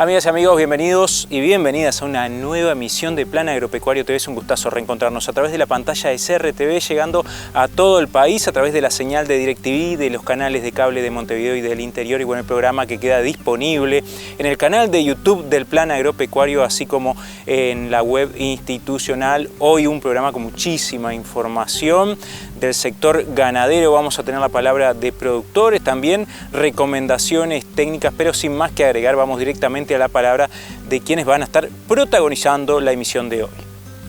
Amigas y amigos, bienvenidos y bienvenidas a una nueva emisión de Plan Agropecuario TV. Es un gustazo reencontrarnos a través de la pantalla de CRTV, llegando a todo el país a través de la señal de DirecTV, de los canales de cable de Montevideo y del interior, y bueno, el programa que queda disponible en el canal de YouTube del Plan Agropecuario, así como en la web institucional. Hoy un programa con muchísima información del sector ganadero. Vamos a tener la palabra de productores, también recomendaciones técnicas, pero sin más que agregar, vamos directamente a la palabra de quienes van a estar protagonizando la emisión de hoy.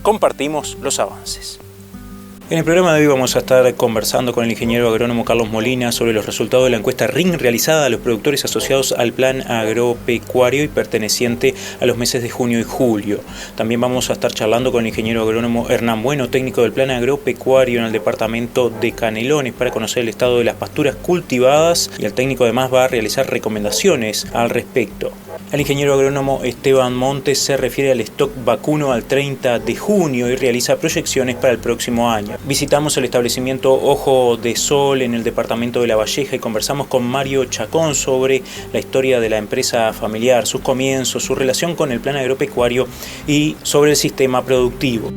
Compartimos los avances. En el programa de hoy vamos a estar conversando con el ingeniero agrónomo Carlos Molina sobre los resultados de la encuesta RIN realizada a los productores asociados al Plan Agropecuario y perteneciente a los meses de junio y julio. También vamos a estar charlando con el ingeniero agrónomo Hernán Bueno, técnico del Plan Agropecuario en el departamento de Canelones, para conocer el estado de las pasturas cultivadas, y el técnico además va a realizar recomendaciones al respecto. El ingeniero agrónomo Esteban Montes se refiere al stock vacuno al 30 de junio y realiza proyecciones para el próximo año. Visitamos el establecimiento Ojo de Sol en el departamento de La Valleja y conversamos con Mario Chacón sobre la historia de la empresa familiar, sus comienzos, su relación con el Plan Agropecuario y sobre el sistema productivo.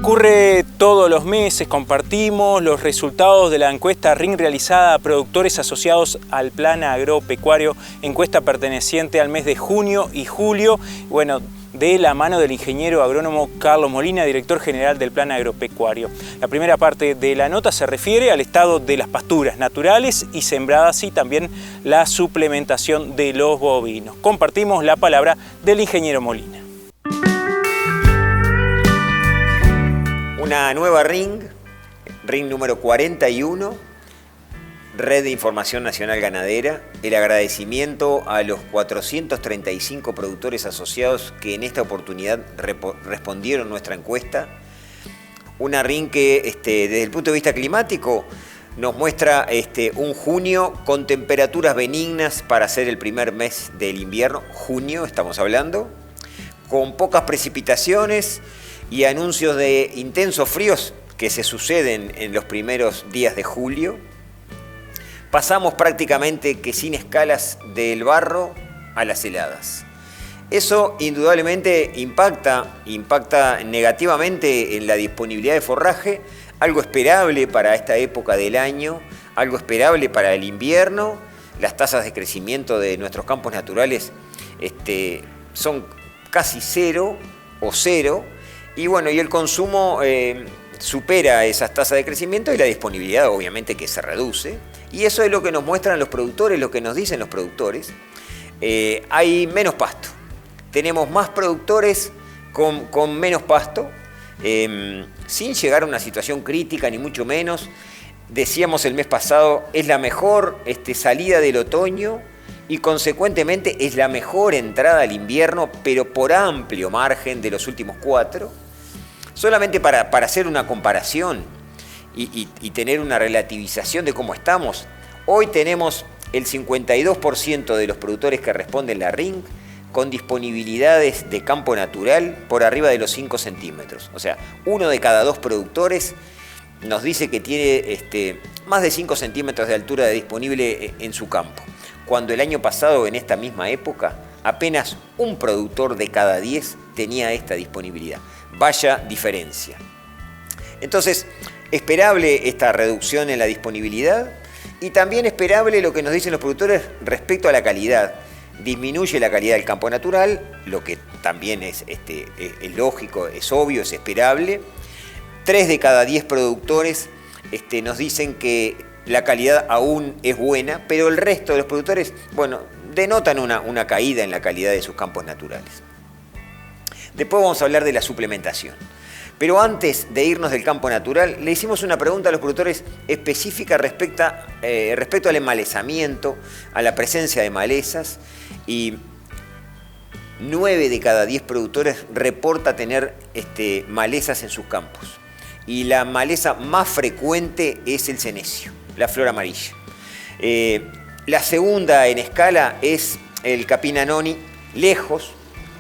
Ocurre todos los meses, compartimos los resultados de la encuesta RIN realizada a productores asociados al Plan Agropecuario, encuesta perteneciente al mes de junio y julio, bueno, de la mano del ingeniero agrónomo Carlos Molina, director general del Plan Agropecuario. La primera parte de la nota se refiere al estado de las pasturas naturales y sembradas y también la suplementación de los bovinos. Compartimos la palabra del ingeniero Molina. Una nueva RIN número 41, Red de Información Nacional Ganadera. El agradecimiento a los 435 productores asociados que en esta oportunidad respondieron nuestra encuesta. Una RIN que desde el punto de vista climático nos muestra un junio con temperaturas benignas para ser el primer mes del invierno, junio estamos hablando, con pocas precipitaciones y anuncios de intensos fríos que se suceden en los primeros días de julio. Pasamos prácticamente que sin escalas del barro a las heladas. Eso indudablemente impacta negativamente en la disponibilidad de forraje, algo esperable para esta época del año, algo esperable para el invierno. Las tasas de crecimiento de nuestros campos naturales son casi cero o cero. Y bueno, y el consumo supera esas tasas de crecimiento y la disponibilidad obviamente que se reduce. Y eso es lo que nos muestran los productores, lo que nos dicen los productores. Hay menos pasto. Tenemos más productores con menos pasto, sin llegar a una situación crítica ni mucho menos. Decíamos el mes pasado, es la mejor salida del otoño y consecuentemente es la mejor entrada al invierno, pero por amplio margen de los últimos 4. Solamente para hacer una comparación y tener una relativización de cómo estamos, hoy tenemos el 52% de los productores que responden la RIN con disponibilidades de campo natural por arriba de los 5 centímetros. O sea, 1 de cada 2 productores nos dice que tiene más de 5 centímetros de altura disponible en su campo, cuando el año pasado, en esta misma época, apenas un productor de cada 10 tenía esta disponibilidad. Vaya diferencia. Entonces, esperable esta reducción en la disponibilidad y también esperable lo que nos dicen los productores respecto a la calidad. Disminuye la calidad del campo natural, lo que también es lógico, es obvio, es esperable. 3 de cada 10 productores nos dicen que la calidad aún es buena, pero el resto de los productores, bueno, denotan una caída en la calidad de sus campos naturales. Después vamos a hablar de la suplementación. Pero antes de irnos del campo natural, le hicimos una pregunta a los productores específica respecto al emmalezamiento, a la presencia de malezas, y 9 de cada 10 productores reporta tener malezas en sus campos. Y la maleza más frecuente es el senecio, la flor amarilla. La segunda en escala es el Capina noni, lejos,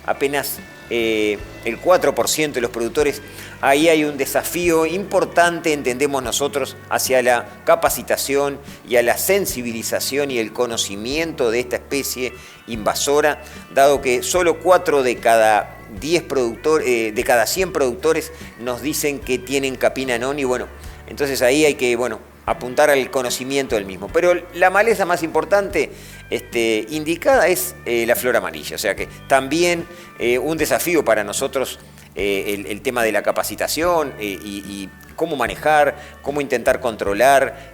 apenas el 4% de los productores ahí hay un desafío importante, entendemos nosotros, hacia la capacitación y a la sensibilización y el conocimiento de esta especie invasora, dado que solo 4 de cada 10 productores, de cada 100 productores nos dicen que tienen capina noni. Bueno, entonces ahí hay que, apuntar al conocimiento del mismo. Pero la maleza más importante indicada es la flor amarilla, o sea que también un desafío para nosotros el tema de la capacitación y cómo manejar, cómo intentar controlar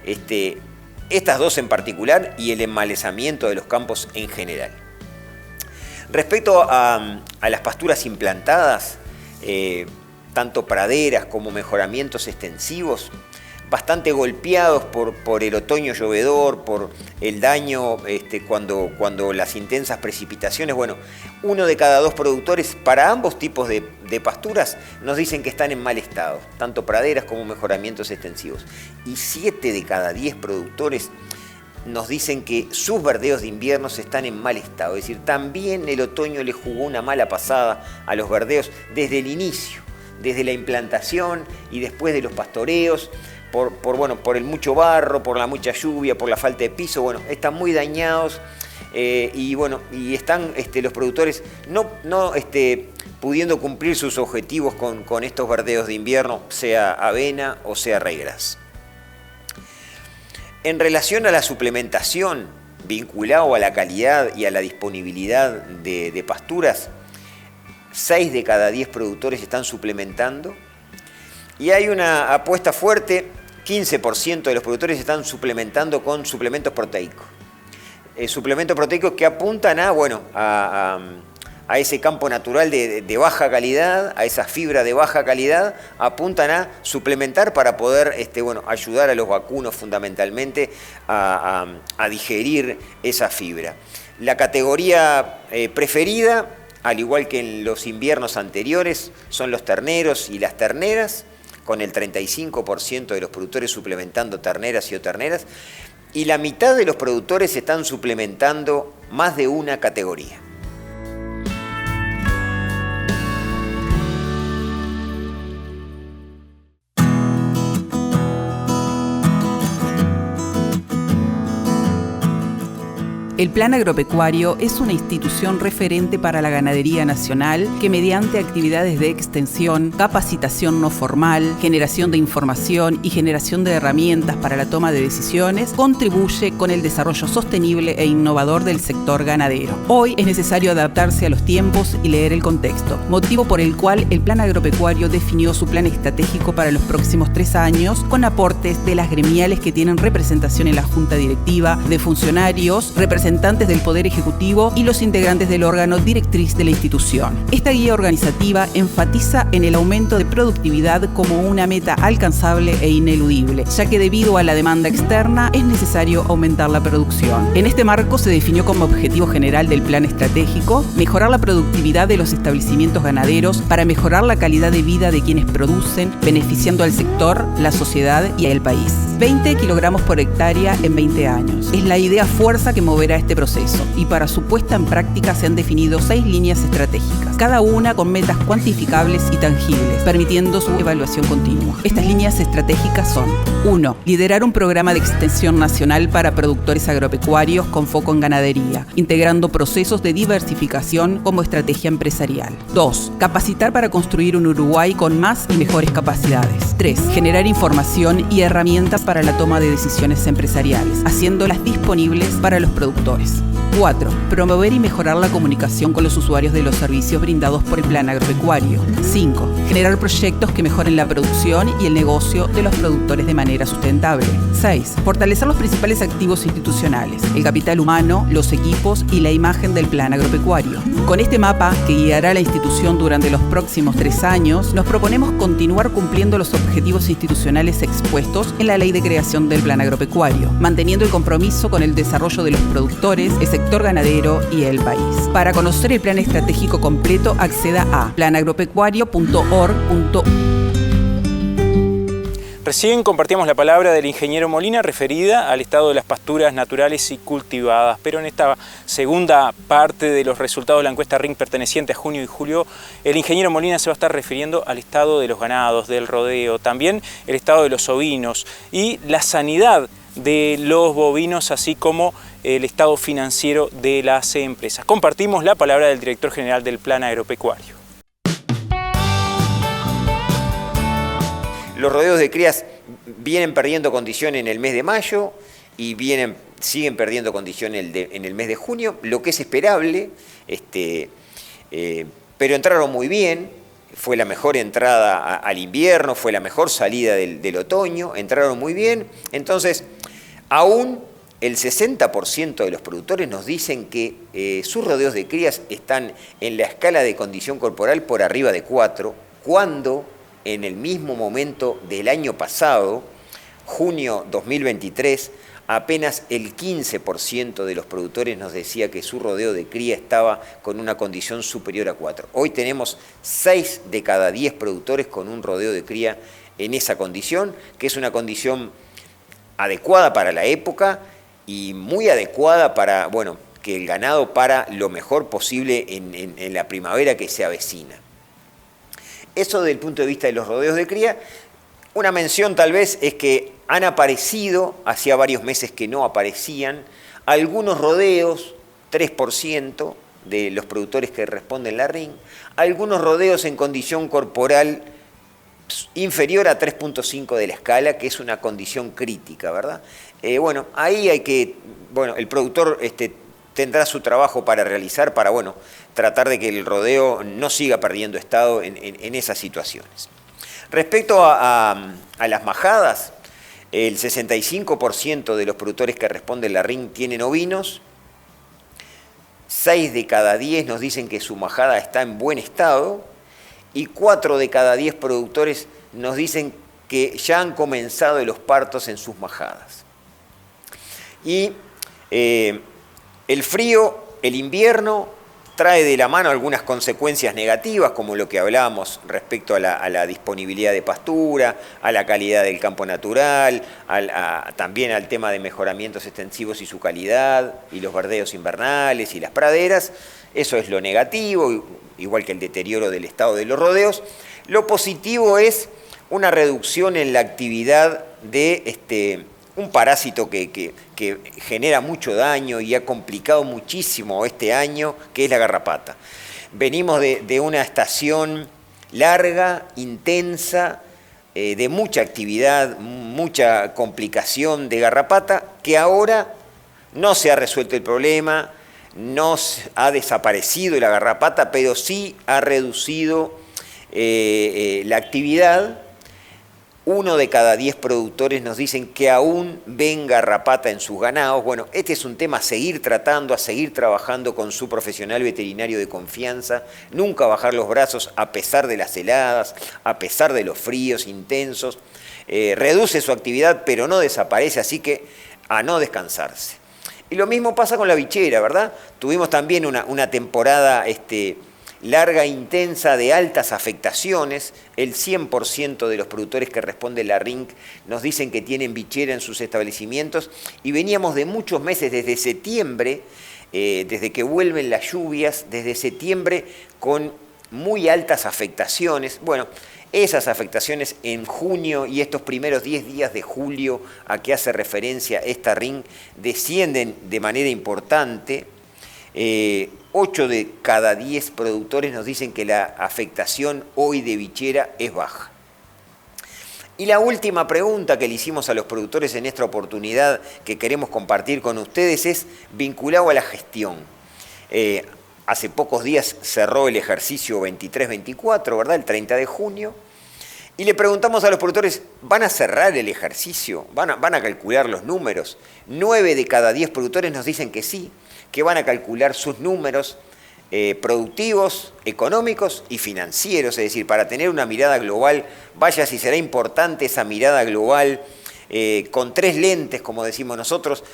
estas dos en particular y el enmalezamiento de los campos en general. Respecto a las pasturas implantadas, tanto praderas como mejoramientos extensivos, bastante golpeados por el otoño llovedor, por el daño cuando las intensas precipitaciones. Bueno, 1 de cada 2 productores para ambos tipos de pasturas nos dicen que están en mal estado, tanto praderas como mejoramientos extensivos. Y 7 de cada 10 productores nos dicen que sus verdeos de invierno están en mal estado. Es decir, también el otoño le jugó una mala pasada a los verdeos desde el inicio, desde la implantación y después de los pastoreos, por el mucho barro, por la mucha lluvia, por la falta de piso. Están muy dañados y están los productores no pudiendo cumplir sus objetivos con estos verdeos de invierno, sea avena o sea ryegrass. En relación a la suplementación vinculado a la calidad y a la disponibilidad de pasturas, 6 de cada 10 productores están suplementando y hay una apuesta fuerte. 15% de los productores están suplementando con suplementos proteicos. Suplementos proteicos que apuntan a ese campo natural de baja calidad, a esa fibra de baja calidad, apuntan a suplementar para poder ayudar a los vacunos fundamentalmente a digerir esa fibra. La categoría preferida, al igual que en los inviernos anteriores, son los terneros y las terneras, con el 35% de los productores suplementando terneras y o terneras, y la mitad de los productores están suplementando más de una categoría. El Plan Agropecuario es una institución referente para la ganadería nacional que mediante actividades de extensión, capacitación no formal, generación de información y generación de herramientas para la toma de decisiones, contribuye con el desarrollo sostenible e innovador del sector ganadero. Hoy es necesario adaptarse a los tiempos y leer el contexto, motivo por el cual el Plan Agropecuario definió su plan estratégico para los próximos 3 años con aportes de las gremiales que tienen representación en la Junta Directiva, de funcionarios, representantes del Poder Ejecutivo y los integrantes del órgano directriz de la institución. Esta guía organizativa enfatiza en el aumento de productividad como una meta alcanzable e ineludible, ya que debido a la demanda externa es necesario aumentar la producción. En este marco se definió como objetivo general del plan estratégico mejorar la productividad de los establecimientos ganaderos para mejorar la calidad de vida de quienes producen, beneficiando al sector, la sociedad y al país. 20 kilogramos por hectárea en 20 años. Es la idea fuerza que moverá este proceso y para su puesta en práctica se han definido 6 líneas estratégicas, cada una con metas cuantificables y tangibles, permitiendo su evaluación continua. Estas líneas estratégicas son: 1. Liderar un programa de extensión nacional para productores agropecuarios con foco en ganadería, integrando procesos de diversificación como estrategia empresarial. 2. Capacitar para construir un Uruguay con más y mejores capacidades. 3. Generar información y herramientas para la toma de decisiones empresariales, haciéndolas disponibles para los productores. 4. Promover y mejorar la comunicación con los usuarios de los servicios brindados por el Plan Agropecuario. 5. Generar proyectos que mejoren la producción y el negocio de los productores de manera sustentable. 6. Fortalecer los principales activos institucionales, el capital humano, los equipos y la imagen del Plan Agropecuario. Con este mapa, que guiará a la institución durante los próximos 3 años, nos proponemos continuar cumpliendo los objetivos institucionales expuestos en la Ley de Creación del Plan Agropecuario, manteniendo el compromiso con el desarrollo de los productores, el sector ganadero y el país. Para conocer el plan estratégico completo, acceda a planagropecuario.org.uy. Recién compartíamos la palabra del ingeniero Molina referida al estado de las pasturas naturales y cultivadas, pero en esta segunda parte de los resultados de la encuesta RINC perteneciente a junio y julio, el ingeniero Molina se va a estar refiriendo al estado de los ganados, del rodeo, también el estado de los ovinos y la sanidad de los bovinos, así como el estado financiero de las empresas. Compartimos la palabra del director general del Plan Agropecuario. Los rodeos de crías vienen perdiendo condición en el mes de mayo y siguen perdiendo condición en el mes de junio, lo que es esperable, pero entraron muy bien, fue la mejor entrada al invierno, fue la mejor salida del otoño, entraron muy bien, entonces aún el 60% de los productores nos dicen que sus rodeos de crías están en la escala de condición corporal por arriba de 4, cuando en el mismo momento del año pasado, junio 2023, apenas el 15% de los productores nos decía que su rodeo de cría estaba con una condición superior a 4. Hoy tenemos 6 de cada 10 productores con un rodeo de cría en esa condición, que es una condición adecuada para la época y muy adecuada para, bueno, que el ganado para lo mejor posible en la primavera que se avecina. Eso desde el punto de vista de los rodeos de cría. Una mención tal vez es que han aparecido, hacía varios meses que no aparecían, algunos rodeos, 3% de los productores que responden la RINC, algunos rodeos en condición corporal inferior a 3.5 de la escala, que es una condición crítica, ¿verdad? Bueno, ahí el productor tendrá su trabajo para realizar para, bueno, tratar de que el rodeo no siga perdiendo estado en esas situaciones. Respecto a las majadas, el 65% de los productores que responden la RINC tienen ovinos, 6 de cada 10 nos dicen que su majada está en buen estado y 4 de cada 10 productores nos dicen que ya han comenzado los partos en sus majadas. Y el frío, el invierno, trae de la mano algunas consecuencias negativas, como lo que hablábamos respecto a la disponibilidad de pastura, a la calidad del campo natural, también al tema de mejoramientos extensivos y su calidad, y los verdeos invernales y las praderas. Eso es lo negativo, igual que el deterioro del estado de los rodeos. Lo positivo es una reducción en la actividad de un parásito que genera mucho daño y ha complicado muchísimo este año, que es la garrapata. Venimos de una estación larga, intensa, de mucha actividad, mucha complicación de garrapata, que ahora no se ha resuelto el problema, no ha desaparecido la garrapata, pero sí ha reducido la actividad. 1 de cada 10 productores nos dicen que aún ven garrapata en sus ganados. Bueno, este es un tema a seguir tratando, a seguir trabajando con su profesional veterinario de confianza, nunca bajar los brazos a pesar de las heladas, a pesar de los fríos intensos. Reduce su actividad, pero no desaparece, así que a no descansarse. Y lo mismo pasa con la bichera, ¿verdad? Tuvimos también una temporada larga, intensa, de altas afectaciones. El 100% de los productores que responden la RINC nos dicen que tienen bichera en sus establecimientos y veníamos de muchos meses, desde septiembre, desde que vuelven las lluvias, desde septiembre con muy altas afectaciones. Bueno, esas afectaciones en junio y estos primeros 10 días de julio a que hace referencia esta RINC descienden de manera importante. 8 de cada 10 productores nos dicen que la afectación hoy de bichera es baja. Y la última pregunta que le hicimos a los productores en esta oportunidad que queremos compartir con ustedes es vinculado a la gestión. Hace pocos días cerró el ejercicio 23-24, ¿verdad? El 30 de junio. Y le preguntamos a los productores, ¿van a cerrar el ejercicio? ¿Van a calcular los números? 9 de cada 10 productores nos dicen que sí, que van a calcular sus números productivos, económicos y financieros, es decir, para tener una mirada global, vaya si será importante esa mirada global, con 3 lentes, como decimos nosotros,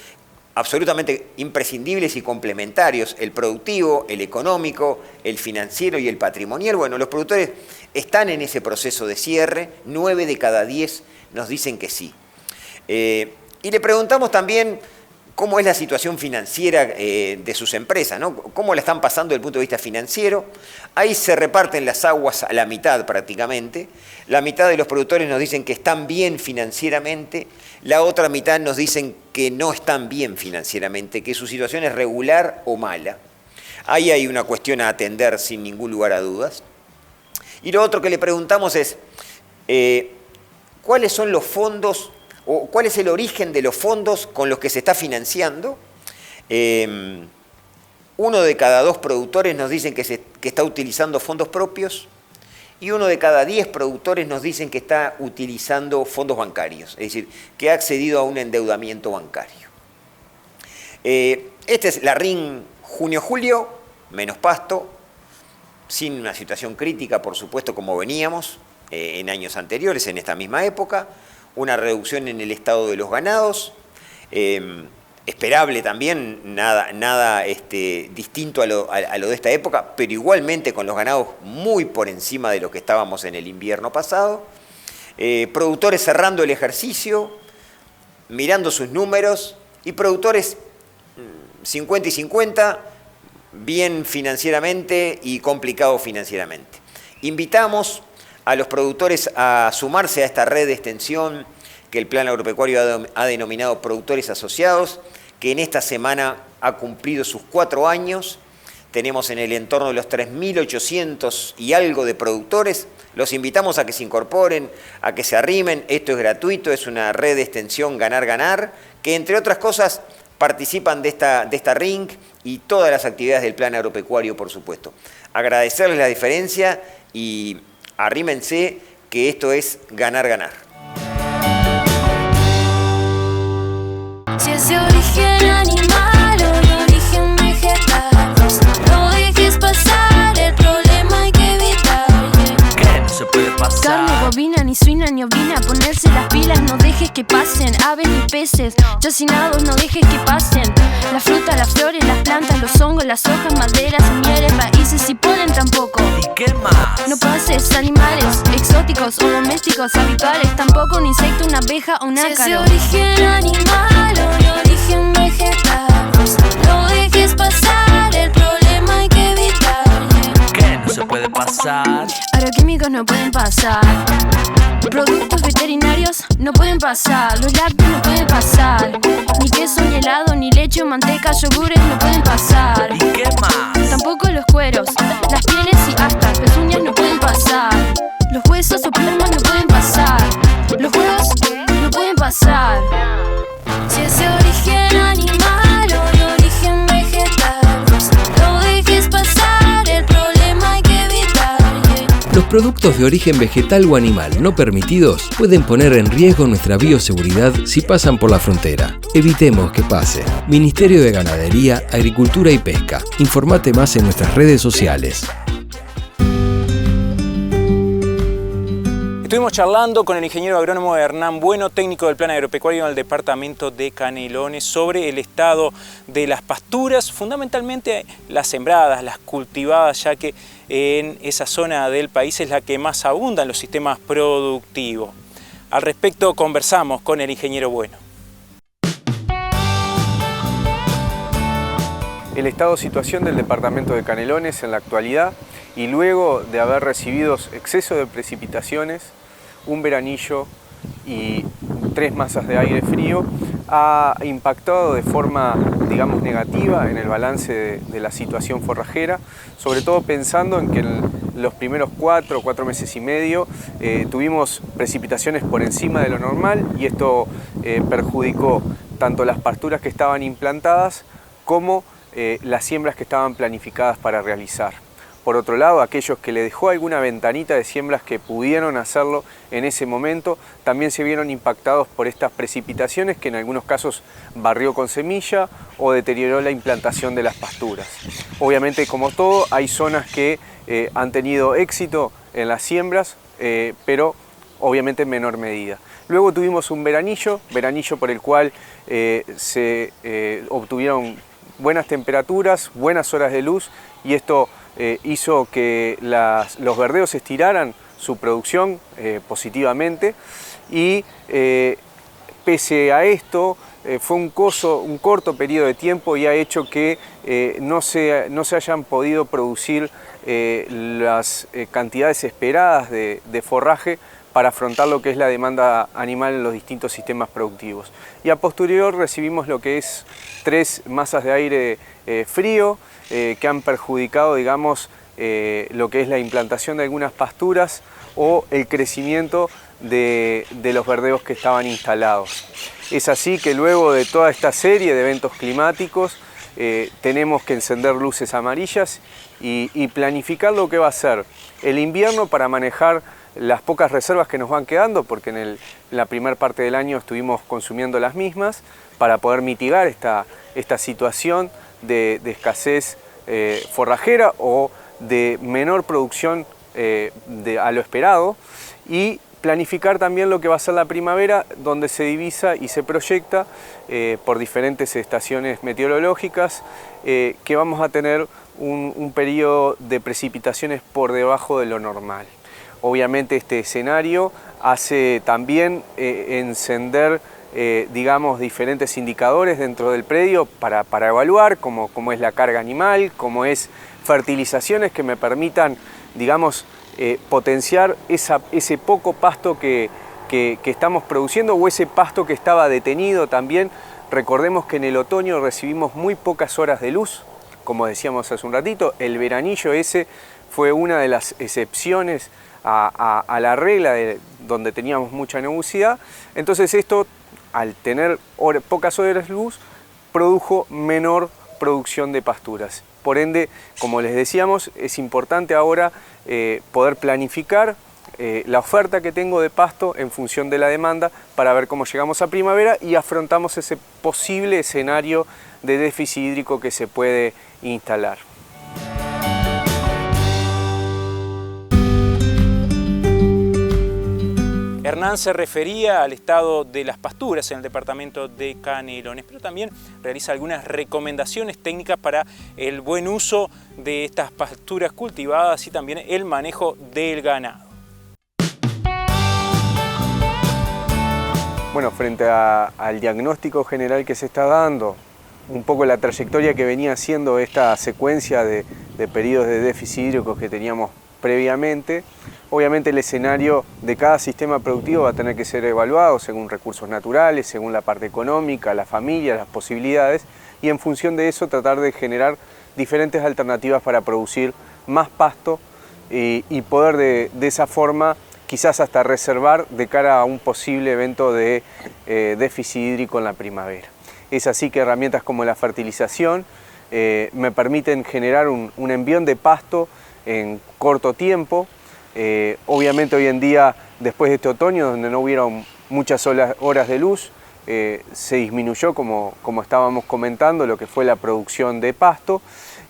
absolutamente imprescindibles y complementarios, el productivo, el económico, el financiero y el patrimonial. Bueno, los productores están en ese proceso de cierre, 9 de cada 10 nos dicen que sí. Y le preguntamos también cómo es la situación financiera de sus empresas, ¿no? Cómo la están pasando desde el punto de vista financiero. Ahí se reparten las aguas a la mitad prácticamente. La mitad de los productores nos dicen que están bien financieramente, la otra mitad nos dicen que no están bien financieramente, que su situación es regular o mala. Ahí hay una cuestión a atender sin ningún lugar a dudas. Y lo otro que le preguntamos es, ¿cuáles son los fondos o cuál es el origen de los fondos con los que se está financiando? 1 de cada 2 productores nos dicen que está utilizando fondos propios y 1 de cada 10 productores nos dicen que está utilizando fondos bancarios, es decir, que ha accedido a un endeudamiento bancario. Esta es la RIN junio-julio, menos pasto, sin una situación crítica, por supuesto, como veníamos en años anteriores, en esta misma época, una reducción en el estado de los ganados, esperable también, nada distinto a lo de esta época, pero igualmente con los ganados muy por encima de lo que estábamos en el invierno pasado, productores cerrando el ejercicio, mirando sus números, y productores 50 y 50, bien financieramente y complicado financieramente. Invitamos a los productores a sumarse a esta red de extensión que el Plan Agropecuario ha denominado Productores Asociados, que en esta semana ha cumplido sus 4 años. Tenemos en el entorno de los 3.800 y algo de productores. Los invitamos a que se incorporen, a que se arrimen. Esto es gratuito, es una red de extensión ganar-ganar, que entre otras cosas participan de esta RINC y todas las actividades del Plan Agropecuario, por supuesto. Agradecerles la diferencia y arrímense, que esto es ganar-ganar. Si es de origen animal o de origen vegetal, no dejes pasar, el problema hay que evitar. ¿Qué no se puede pasar? Carne bovina, ni suina ni ovina, ponerse las pilas, no dejes que pasen. Aves ni peces, chacinados, no dejes que pasen. La fruta, las flores, las plantas, los hongos, las hojas, maderas, semillas, raíces y polen tampoco. ¿Y qué más? No pases animales exóticos o domésticos habituales, tampoco un insecto, una abeja o un ácaro. Si es de origen animal o de origen vegetal, no dejes pasar, el problema hay que evitar. ¿Qué no se puede pasar? Agroquímicos no pueden pasar, productos veterinarios no pueden pasar, los lácteos no pueden pasar, ni queso, ni helado, ni leche o manteca, yogures no pueden pasar. ¿Y qué más? Tampoco los cueros, las pieles y hasta pezuñas no pueden pasar, los huesos o plumas no pueden pasar, los huevos no pueden pasar. Si es de origen animal o de origen vegetal, no dejes pasar, el problema hay que evitar. Los productos de origen vegetal o animal no permitidos pueden poner en riesgo nuestra bioseguridad si pasan por la frontera. Evitemos que pase. Ministerio de Ganadería, Agricultura y Pesca. Informate más en nuestras redes sociales. Estuvimos charlando con el ingeniero agrónomo Hernán Bueno, técnico del Plan Agropecuario en el departamento de Canelones, sobre el estado de las pasturas, fundamentalmente las sembradas, las cultivadas, ya que en esa zona del país es la que más abundan los sistemas productivos. Al respecto conversamos con el ingeniero Bueno. El estado de situación del departamento de Canelones en la actualidad, y luego de haber recibido exceso de precipitaciones, un veranillo y 3 masas de aire frío, ha impactado de forma, digamos, negativa en el balance de la situación forrajera, sobre todo pensando en que en los primeros 4 meses y medio tuvimos precipitaciones por encima de lo normal, y esto perjudicó tanto las pasturas que estaban implantadas como las siembras que estaban planificadas para realizar. Por otro lado, aquellos que le dejó alguna ventanita de siembras que pudieron hacerlo en ese momento, también se vieron impactados por estas precipitaciones que en algunos casos barrió con semilla o deterioró la implantación de las pasturas. Obviamente, como todo, hay zonas que han tenido éxito en las siembras, pero obviamente en menor medida. Luego tuvimos un veranillo por el cual se obtuvieron buenas temperaturas, buenas horas de luz, y esto hizo que los verdeos estiraran su producción positivamente, y pese a esto fue un corto periodo de tiempo y ha hecho que no se hayan podido producir las cantidades esperadas de forraje para afrontar lo que es la demanda animal en los distintos sistemas productivos. Y a posterior recibimos lo que es 3 masas de aire frío que han perjudicado, digamos, lo que es la implantación de algunas pasturas o el crecimiento de los verdeos que estaban instalados. Es así que luego de toda esta serie de eventos climáticos tenemos que encender luces amarillas y planificar lo que va a ser el invierno para manejar las pocas reservas que nos van quedando, porque en la primera parte del año estuvimos consumiendo las mismas, para poder mitigar esta situación de escasez forrajera o de menor producción a lo esperado, y planificar también lo que va a ser la primavera, donde se divisa y se proyecta por diferentes estaciones meteorológicas que vamos a tener un periodo de precipitaciones por debajo de lo normal. Obviamente este escenario hace también encender digamos, diferentes indicadores dentro del predio para evaluar como es la carga animal, como es fertilizaciones que me permitan, digamos, potenciar ese poco pasto que estamos produciendo, o ese pasto que estaba detenido también. Recordemos que en el otoño recibimos muy pocas horas de luz, como decíamos hace un ratito. El veranillo ese fue una de las excepciones a la regla donde teníamos mucha nubosidad. Entonces esto, al tener pocas horas de luz, produjo menor producción de pasturas. Por ende, como les decíamos, es importante ahora poder planificar la oferta que tengo de pasto en función de la demanda, para ver cómo llegamos a primavera y afrontamos ese posible escenario de déficit hídrico que se puede instalar. Hernán se refería al estado de las pasturas en el departamento de Canelones, pero también realiza algunas recomendaciones técnicas para el buen uso de estas pasturas cultivadas y también el manejo del ganado. Bueno, frente al diagnóstico general que se está dando, un poco la trayectoria que venía haciendo esta secuencia de periodos de déficit hídrico que teníamos previamente, obviamente el escenario de cada sistema productivo va a tener que ser evaluado según recursos naturales, según la parte económica, la familia, las posibilidades, y en función de eso tratar de generar diferentes alternativas para producir más pasto y poder de esa forma quizás hasta reservar de cara a un posible evento de déficit hídrico en la primavera. Es así que herramientas como la fertilización me permiten generar un envión de pasto en corto tiempo. Obviamente hoy en día, después de este otoño, donde no hubieron muchas horas de luz, se disminuyó, como estábamos comentando, lo que fue la producción de pasto,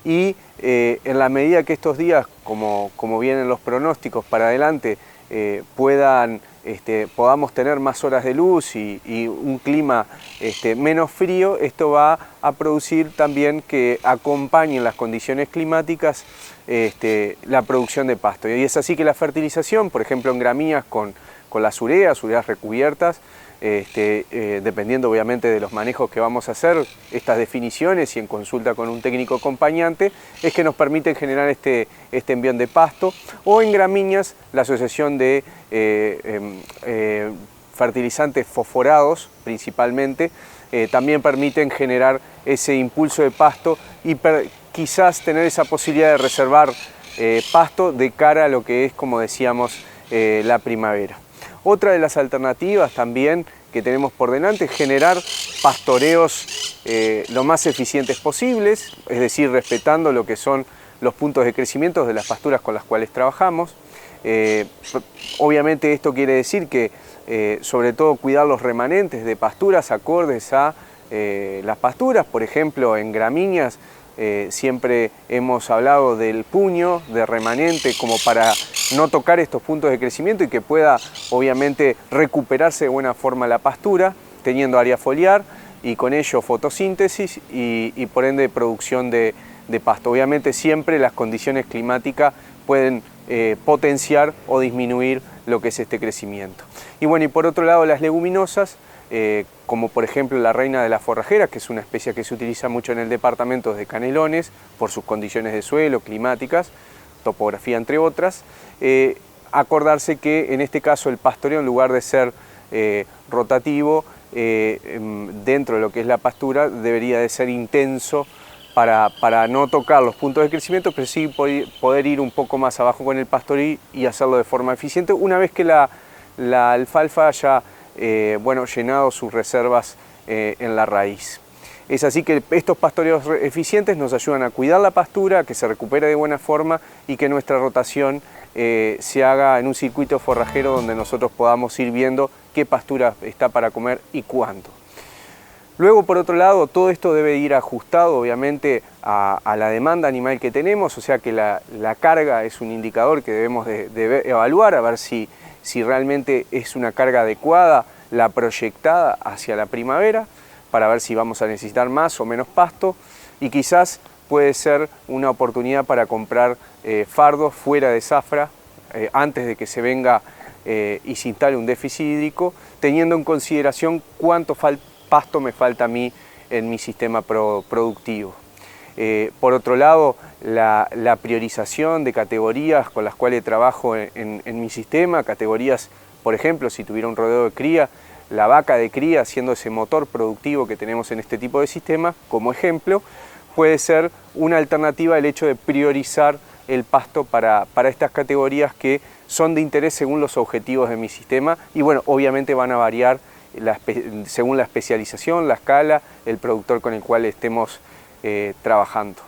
y en la medida que estos días, como vienen los pronósticos para adelante, podamos tener más horas de luz y un clima menos frío, esto va a producir también que acompañen las condiciones climáticas la producción de pasto. Y es así que la fertilización, por ejemplo en gramíneas con las ureas recubiertas, dependiendo obviamente de los manejos que vamos a hacer, estas definiciones y en consulta con un técnico acompañante, es que nos permiten generar este envión de pasto, o en gramíneas la asociación de fertilizantes fosforados principalmente, también permiten generar ese impulso de pasto y quizás tener esa posibilidad de reservar pasto de cara a lo que es, como decíamos, la primavera. Otra de las alternativas también que tenemos por delante es generar pastoreos lo más eficientes posibles, es decir, respetando lo que son los puntos de crecimiento de las pasturas con las cuales trabajamos. Obviamente esto quiere decir que sobre todo cuidar los remanentes de pasturas acordes a las pasturas. Por ejemplo, en gramíneas siempre hemos hablado del puño de remanente como para no tocar estos puntos de crecimiento y que pueda obviamente recuperarse de buena forma la pastura, teniendo área foliar y con ello fotosíntesis y por ende producción de pasto. Obviamente siempre las condiciones climáticas pueden potenciar o disminuir lo que es este crecimiento. Y bueno, y por otro lado las leguminosas, como por ejemplo la reina de la forrajera, que es una especie que se utiliza mucho en el departamento de Canelones por sus condiciones de suelo, climáticas, topografía entre otras. Acordarse que en este caso el pastoreo, en lugar de ser rotativo, dentro de lo que es la pastura, debería de ser intenso para no tocar los puntos de crecimiento, pero sí poder ir un poco más abajo con el pastoreo y hacerlo de forma eficiente una vez que la alfalfa haya llenado sus reservas en la raíz. Es así que estos pastoreos eficientes nos ayudan a cuidar la pastura, a que se recupere de buena forma y que nuestra rotación se haga en un circuito forrajero donde nosotros podamos ir viendo qué pastura está para comer y cuándo. Luego, por otro lado, todo esto debe ir ajustado, obviamente, a la demanda animal que tenemos, o sea que la carga es un indicador que debemos de evaluar, a ver si realmente es una carga adecuada, la proyectada hacia la primavera, para ver si vamos a necesitar más o menos pasto, y quizás puede ser una oportunidad para comprar fardos fuera de zafra antes de que se venga y se instale un déficit hídrico, teniendo en consideración cuánto pasto me falta a mí en mi sistema productivo. Por otro lado, la priorización de categorías con las cuales trabajo en mi sistema, categorías, por ejemplo, si tuviera un rodeo de cría, la vaca de cría siendo ese motor productivo que tenemos en este tipo de sistema, como ejemplo, puede ser una alternativa el hecho de priorizar el pasto para estas categorías que son de interés según los objetivos de mi sistema y bueno, obviamente van a variar según la especialización, la escala, el productor con el cual estemos trabajando.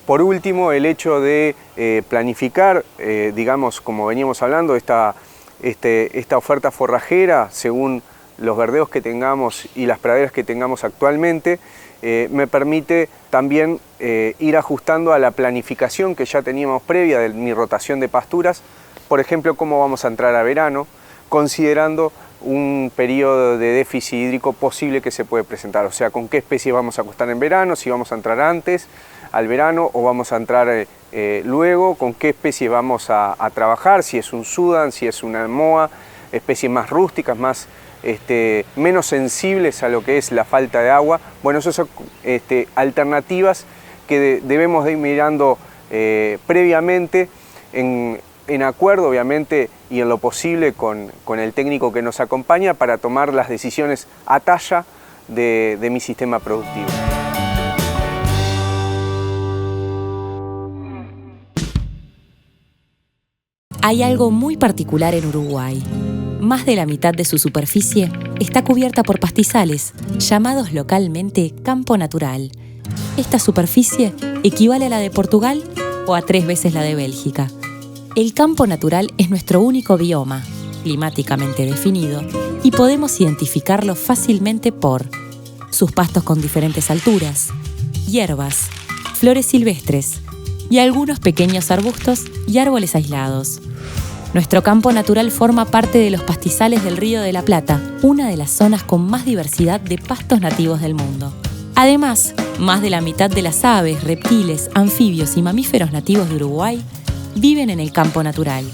Por último, el hecho de planificar, digamos, como veníamos hablando, esta oferta forrajera según los verdeos que tengamos y las praderas que tengamos actualmente, me permite también ir ajustando a la planificación que ya teníamos previa de mi rotación de pasturas, por ejemplo, cómo vamos a entrar a verano, considerando un periodo de déficit hídrico posible que se puede presentar, o sea, con qué especies vamos a acostar en verano, si vamos a entrar antes al verano o vamos a entrar luego, con qué especie vamos a trabajar, si es un Sudan, si es una moa, especies más rústicas, más menos sensibles a lo que es la falta de agua. Bueno, esas son alternativas que debemos de ir mirando previamente en acuerdo, obviamente, y en lo posible con el técnico que nos acompaña para tomar las decisiones a talla de mi sistema productivo. Hay algo muy particular en Uruguay. Más de la mitad de su superficie está cubierta por pastizales, llamados localmente campo natural. Esta superficie equivale a la de Portugal o a 3 veces la de Bélgica. El campo natural es nuestro único bioma, climáticamente definido, y podemos identificarlo fácilmente por sus pastos con diferentes alturas, hierbas, flores silvestres y algunos pequeños arbustos y árboles aislados. Nuestro campo natural forma parte de los pastizales del Río de la Plata, una de las zonas con más diversidad de pastos nativos del mundo. Además, más de la mitad de las aves, reptiles, anfibios y mamíferos nativos de Uruguay viven en el campo natural.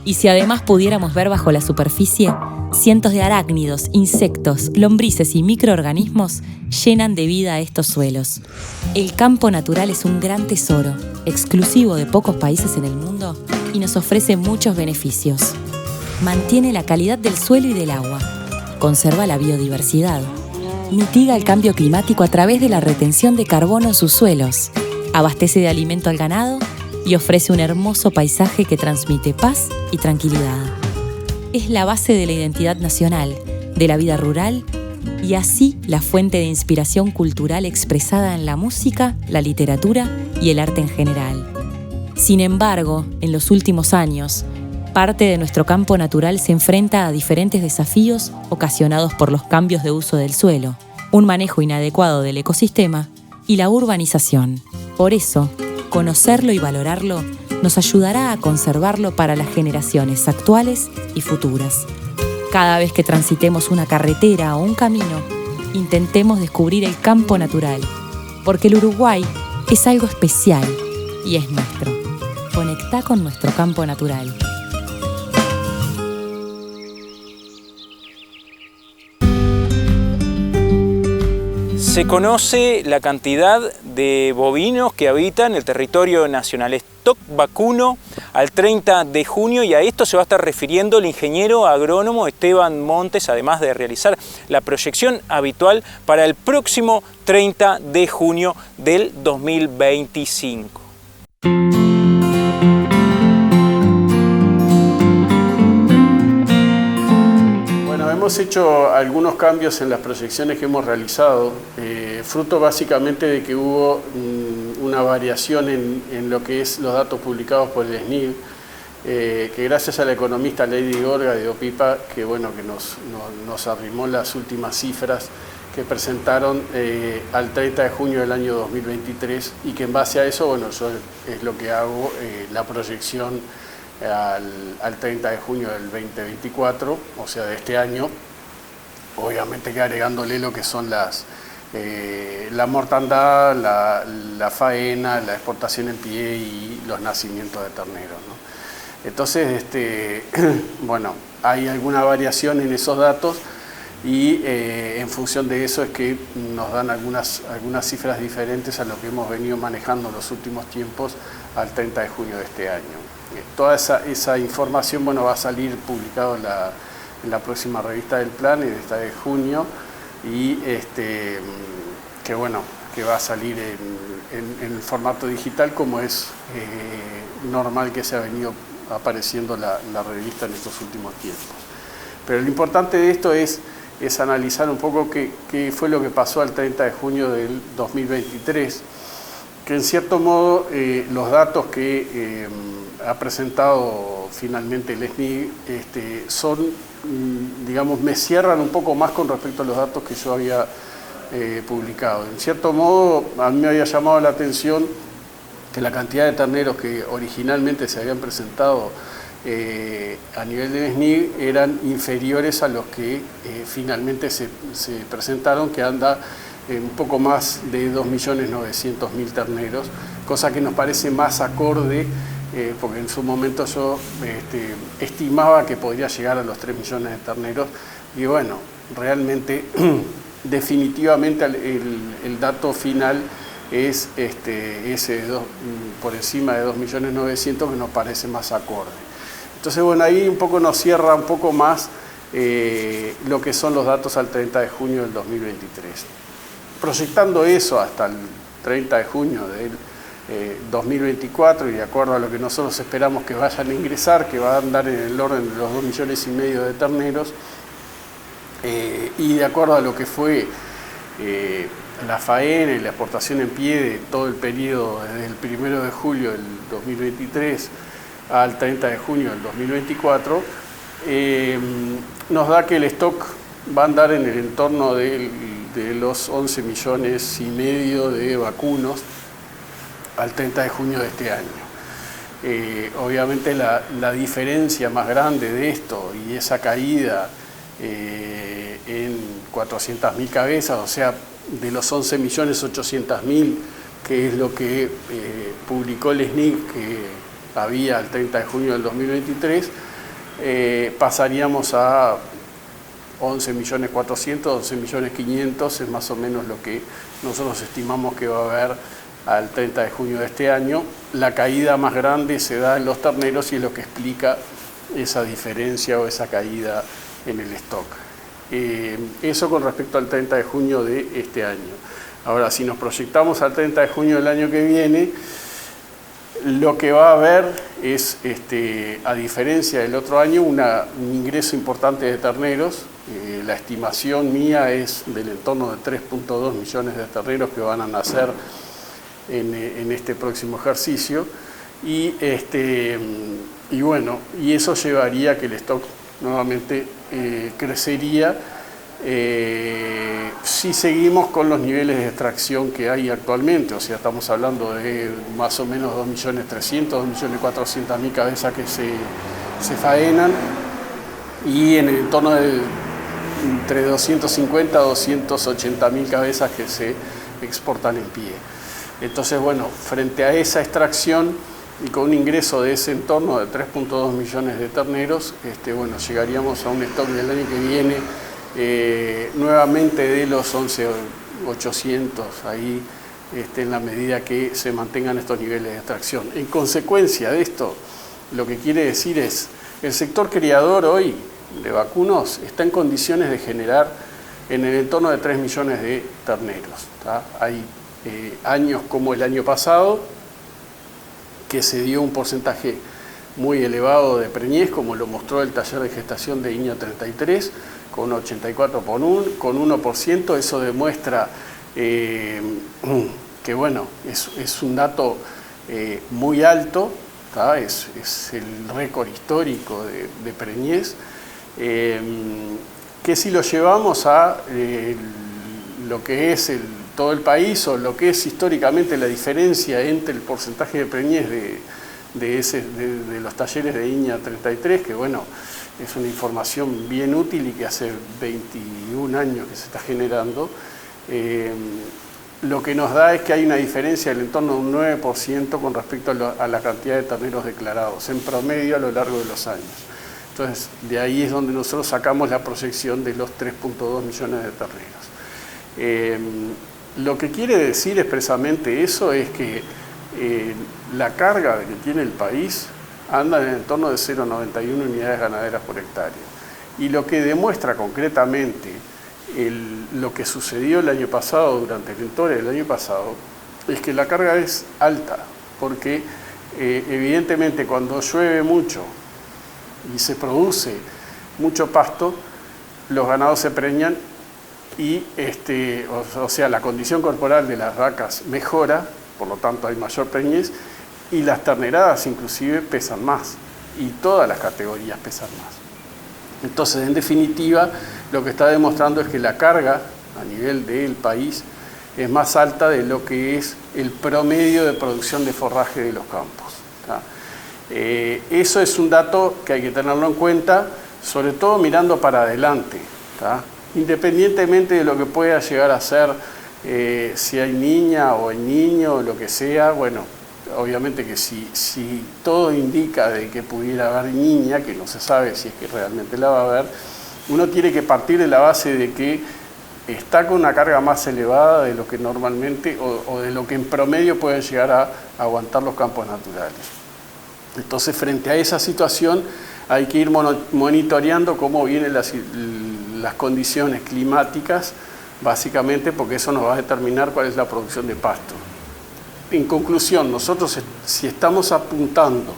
Y si además pudiéramos ver bajo la superficie, cientos de arácnidos, insectos, lombrices y microorganismos llenan de vida a estos suelos. El campo natural es un gran tesoro, exclusivo de pocos países en el mundo y nos ofrece muchos beneficios. Mantiene la calidad del suelo y del agua, conserva la biodiversidad, mitiga el cambio climático a través de la retención de carbono en sus suelos, abastece de alimento al ganado y ofrece un hermoso paisaje que transmite paz y tranquilidad. Es la base de la identidad nacional, de la vida rural y así la fuente de inspiración cultural expresada en la música, la literatura y el arte en general. Sin embargo, en los últimos años, parte de nuestro campo natural se enfrenta a diferentes desafíos ocasionados por los cambios de uso del suelo, un manejo inadecuado del ecosistema y la urbanización. Por eso, conocerlo y valorarlo nos ayudará a conservarlo para las generaciones actuales y futuras. Cada vez que transitemos una carretera o un camino, intentemos descubrir el campo natural, porque el Uruguay es algo especial y es nuestro. Conectá con nuestro campo natural. Se conoce la cantidad de bovinos que habitan el territorio nacional. Stock vacuno al 30 de junio y a esto se va a estar refiriendo el ingeniero agrónomo Esteban Montes, además de realizar la proyección habitual para el próximo 30 de junio del 2025. Hemos hecho algunos cambios en las proyecciones que hemos realizado, fruto básicamente de que hubo una variación en lo que es los datos publicados por el SNID, que gracias a la economista Lady Gorga de OPIPA, que nos arrimó las últimas cifras que presentaron al 30 de junio del año 2023 y que en base a eso, bueno, yo es lo que hago, la proyección al 30 de junio del 2024, o sea, de este año, obviamente que agregándole lo que son la mortandad, la faena, la exportación en pie y los nacimientos de terneros, ¿no? Entonces, bueno, hay alguna variación en esos datos y en función de eso es que nos dan algunas cifras diferentes a lo que hemos venido manejando en los últimos tiempos al 30 de junio de este año. Toda esa información, bueno, va a salir publicado en la próxima revista del plan, en esta de junio, y que bueno, que va a salir en formato digital como es normal que se ha venido apareciendo la revista en estos últimos tiempos. Pero lo importante de esto es analizar un poco qué fue lo que pasó al 30 de junio del 2023, que en cierto modo los datos que ha presentado finalmente el SNID son, digamos, me cierran un poco más con respecto a los datos que yo había publicado. En cierto modo, a mí me había llamado la atención que la cantidad de terneros que originalmente se habían presentado a nivel del SNID eran inferiores a los que finalmente se presentaron, que anda un poco más de 2.900.000 terneros, cosa que nos parece más acorde, porque en su momento yo estimaba que podría llegar a los 3 millones de terneros, y bueno, realmente, definitivamente el dato final es ese por encima de 2.900.000, que nos parece más acorde. Entonces, bueno, ahí un poco nos cierra un poco más lo que son los datos al 30 de junio del 2023. Proyectando eso hasta el 30 de junio del 2024 y de acuerdo a lo que nosotros esperamos que vayan a ingresar, que va a andar en el orden de los 2,5 millones de terneros, y de acuerdo a lo que fue la faena y la exportación en pie de todo el periodo desde el 1 de julio del 2023 al 30 de junio del 2024, nos da que el stock va a andar en el entorno de los 11,5 millones de vacunos al 30 de junio de este año. Obviamente la diferencia más grande de esto y esa caída en 400.000 cabezas, o sea, de los 11.800.000, que es lo que publicó el SNID que había el 30 de junio del 2023, pasaríamos a 11.400.000, 11.500.000, es más o menos lo que nosotros estimamos que va a haber al 30 de junio de este año. La caída más grande se da en los terneros y es lo que explica esa diferencia o esa caída en el stock. Eso con respecto al 30 de junio de este año. Ahora, si nos proyectamos al 30 de junio del año que viene, lo que va a haber es, a diferencia del otro año, un ingreso importante de terneros. La estimación mía es del entorno de 3,2 millones de terneros que van a nacer en este próximo ejercicio. Y bueno, y eso llevaría a que el stock nuevamente crecería si seguimos con los niveles de extracción que hay actualmente. O sea, estamos hablando de más o menos 2.300.000, 2.400.000 cabezas que se faenan y en el entorno de entre 250 a 280.000 cabezas que se exportan en pie. Entonces, bueno, frente a esa extracción y con un ingreso de ese entorno de 3,2 millones de terneros, bueno, llegaríamos a un stock del año que viene nuevamente de los 11 800 ahí en la medida que se mantengan estos niveles de extracción. En consecuencia de esto, lo que quiere decir es, el sector criador hoy de vacunos está en condiciones de generar en el entorno de 3 millones de terneros. Hay años como el año pasado, que se dio un porcentaje muy elevado de preñez, como lo mostró el taller de gestación de INIA 33, con 84 con 1%. Eso demuestra que bueno, es un dato muy alto, es el récord histórico de preñez, que si lo llevamos a lo que es todo el país, o lo que es históricamente la diferencia entre el porcentaje de preñez de los talleres de INIA 33, que bueno, es una información bien útil y que hace 21 años que se está generando, lo que nos da es que hay una diferencia del entorno de un 9% con respecto a la cantidad de terneros declarados, en promedio a lo largo de los años. Entonces, de ahí es donde nosotros sacamos la proyección de los 3.2 millones de terneros. Lo que quiere decir expresamente eso es que la carga que tiene el país anda en el entorno de 0,91 unidades ganaderas por hectárea. Y lo que demuestra concretamente lo que sucedió el año pasado, durante el entore del año pasado, es que la carga es alta, porque evidentemente cuando llueve mucho y se produce mucho pasto, los ganados se preñan y o sea, la condición corporal de las vacas mejora, por lo tanto hay mayor preñez, y las terneradas inclusive pesan más, y todas las categorías pesan más. Entonces, en definitiva, lo que está demostrando es que la carga a nivel del país es más alta de lo que es el promedio de producción de forraje de los campos. Eso es un dato que hay que tenerlo en cuenta, sobre todo mirando para adelante, independientemente de lo que pueda llegar a ser, si hay niña o hay niño o lo que sea. Bueno, obviamente que si todo indica de que pudiera haber niña, que no se sabe si es que realmente la va a haber, uno tiene que partir de la base de que está con una carga más elevada de lo que normalmente o de lo que en promedio pueden llegar a aguantar los campos naturales. Entonces, frente a esa situación, hay que ir monitoreando cómo vienen las condiciones climáticas, básicamente porque eso nos va a determinar cuál es la producción de pasto. En conclusión, nosotros si estamos apuntando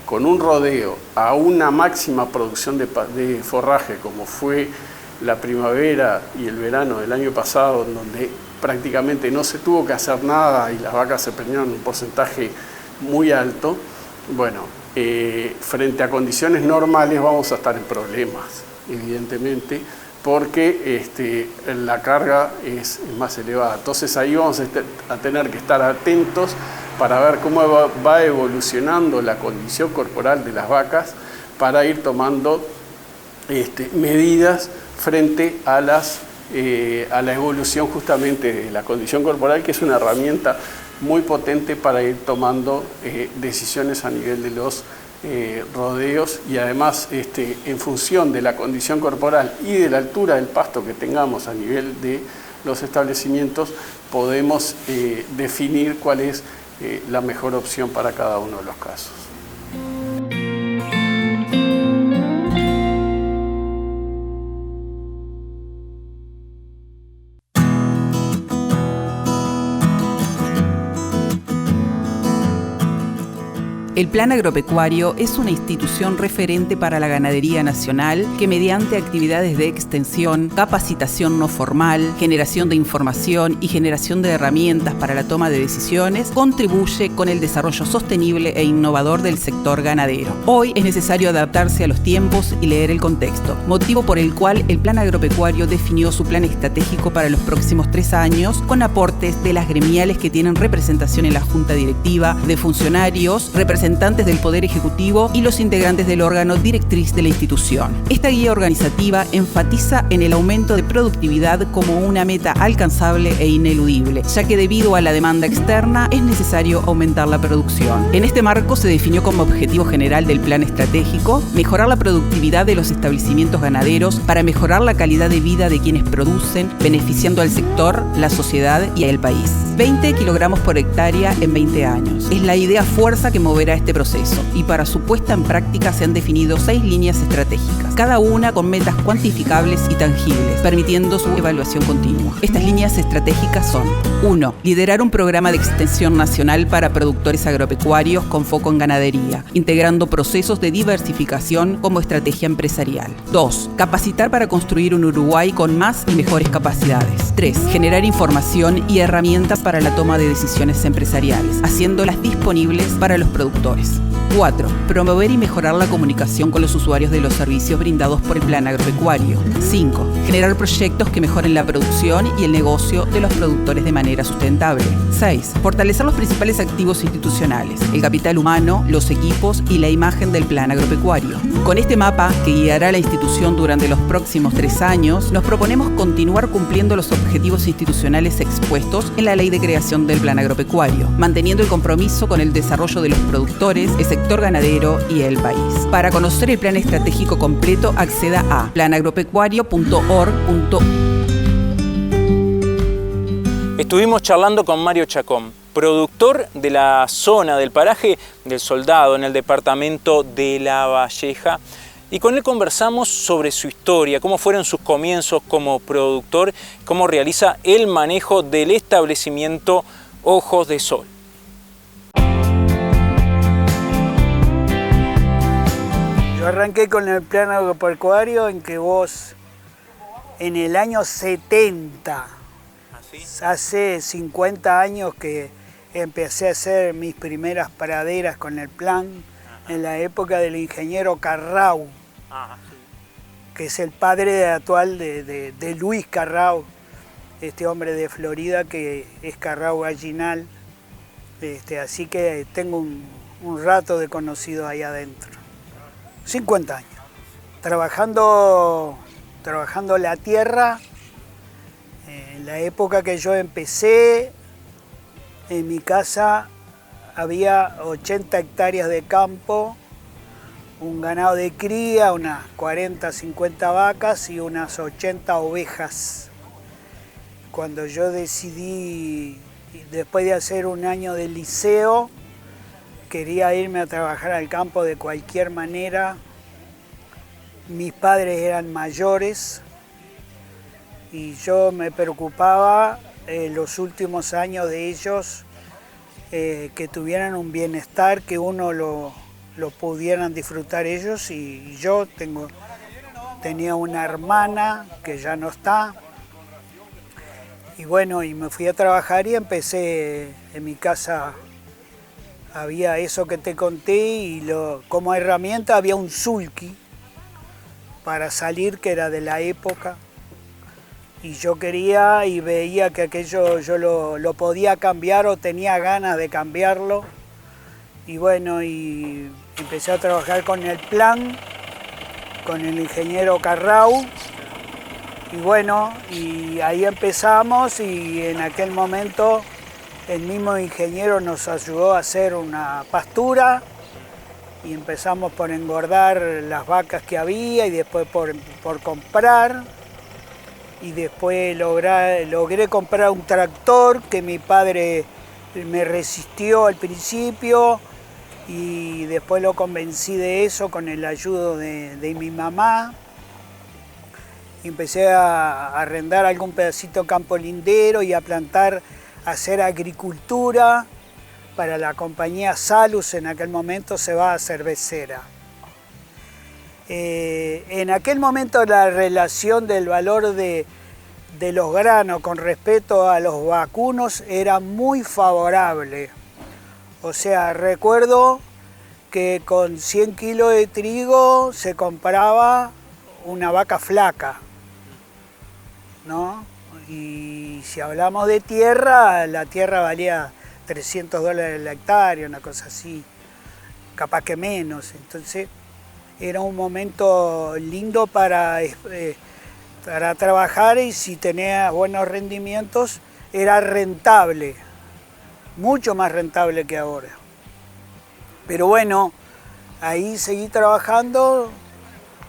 con un rodeo a una máxima producción de forraje, como fue la primavera y el verano del año pasado, en donde prácticamente no se tuvo que hacer nada y las vacas se preñaron un porcentaje muy alto, bueno, frente a condiciones normales vamos a estar en problemas, evidentemente, porque la carga es más elevada. Entonces ahí vamos a tener que estar atentos para ver cómo va evolucionando la condición corporal de las vacas, para ir tomando medidas frente a la evolución justamente de la condición corporal, que es una herramienta muy potente para ir tomando decisiones a nivel de los rodeos, y además en función de la condición corporal y de la altura del pasto que tengamos a nivel de los establecimientos, podemos definir cuál es la mejor opción para cada uno de los casos. El Plan Agropecuario es una institución referente para la ganadería nacional que, mediante actividades de extensión, capacitación no formal, generación de información y generación de herramientas para la toma de decisiones, contribuye con el desarrollo sostenible e innovador del sector ganadero. Hoy es necesario adaptarse a los tiempos y leer el contexto, motivo por el cual el Plan Agropecuario definió su plan estratégico para los próximos 3 años, con aportes de las gremiales que tienen representación en la Junta Directiva, de funcionarios, representantes representantes del Poder Ejecutivo y los integrantes del órgano directriz de la institución. Esta guía organizativa enfatiza en el aumento de productividad como una meta alcanzable e ineludible, ya que debido a la demanda externa es necesario aumentar la producción. En este marco se definió como objetivo general del plan estratégico mejorar la productividad de los establecimientos ganaderos para mejorar la calidad de vida de quienes producen, beneficiando al sector, la sociedad y al país. 20 kilogramos por hectárea en 20 años. Es la idea fuerza que moverá este proceso y para su puesta en práctica se han definido 6 líneas estratégicas, cada una con metas cuantificables y tangibles, permitiendo su evaluación continua. Estas líneas estratégicas son: 1. Liderar un programa de extensión nacional para productores agropecuarios con foco en ganadería, integrando procesos de diversificación como estrategia empresarial. 2. Capacitar para construir un Uruguay con más y mejores capacidades. 3. Generar información y herramientas para la toma de decisiones empresariales, haciéndolas disponibles para los productores. 4. Promover y mejorar la comunicación con los usuarios de los servicios brindados por el plan agropecuario. 5. Generar proyectos que mejoren la producción y el negocio de los productores de manera sustentable. 6. Fortalecer los principales activos institucionales, el capital humano, los equipos y la imagen del plan agropecuario. Con este mapa, que guiará a la institución durante los próximos 3 años, nos proponemos continuar cumpliendo los objetivos institucionales expuestos en la Ley de Creación del Plan Agropecuario, manteniendo el compromiso con el desarrollo de los productores, el sector ganadero y el país. Para conocer el plan estratégico completo, acceda a planagropecuario.org. Estuvimos charlando con Mario Chacón, productor de la zona del paraje del Soldado en el departamento de La Valleja, y con él conversamos sobre su historia, cómo fueron sus comienzos como productor, cómo realiza el manejo del establecimiento Ojos de Sol. Yo arranqué con el plan agropecuario en que vos, en el año 70, hace 50 años que empecé a hacer mis primeras praderas con el plan, en la época del ingeniero Carrau, que es el padre actual de Luis Carrau, este hombre de Florida que es Carrau Gallinal. Así que tengo un rato de conocido ahí adentro. 50 años, trabajando la tierra. En la época que yo empecé, en mi casa había 80 hectáreas de campo, un ganado de cría, unas 40, 50 vacas y unas 80 ovejas. Cuando yo decidí, después de hacer un año de liceo, quería irme a trabajar al campo de cualquier manera. Mis padres eran mayores y yo me preocupaba los últimos años de ellos, que tuvieran un bienestar, que uno lo pudieran disfrutar ellos. Y yo tenía una hermana que ya no está. Y bueno, y me fui a trabajar y empecé en mi casa. Había eso que te conté y como herramienta había un sulky para salir, que era de la época. Y yo quería y veía que aquello yo lo podía cambiar o tenía ganas de cambiarlo. Y bueno, y empecé a trabajar con el plan, con el ingeniero Carrau. Y bueno, y ahí empezamos y en aquel momento el mismo ingeniero nos ayudó a hacer una pastura y empezamos por engordar las vacas que había y después por comprar. Y después logré comprar un tractor que mi padre me resistió al principio y después lo convencí de eso con el ayudo de mi mamá. Y empecé a arrendar algún pedacito de campo lindero y a plantar, a hacer agricultura para la compañía Salus, en aquel momento Cebada Cervecera. En aquel momento la relación del valor de los granos con respecto a los vacunos era muy favorable. O sea, recuerdo que con 100 kilos de trigo se compraba una vaca flaca, ¿no? Y si hablamos de tierra, la tierra valía $300 la hectárea, una cosa así. capaz que menos. Entonces era un momento lindo para trabajar, y si tenía buenos rendimientos era rentable, mucho más rentable que ahora. Pero bueno, ahí seguí trabajando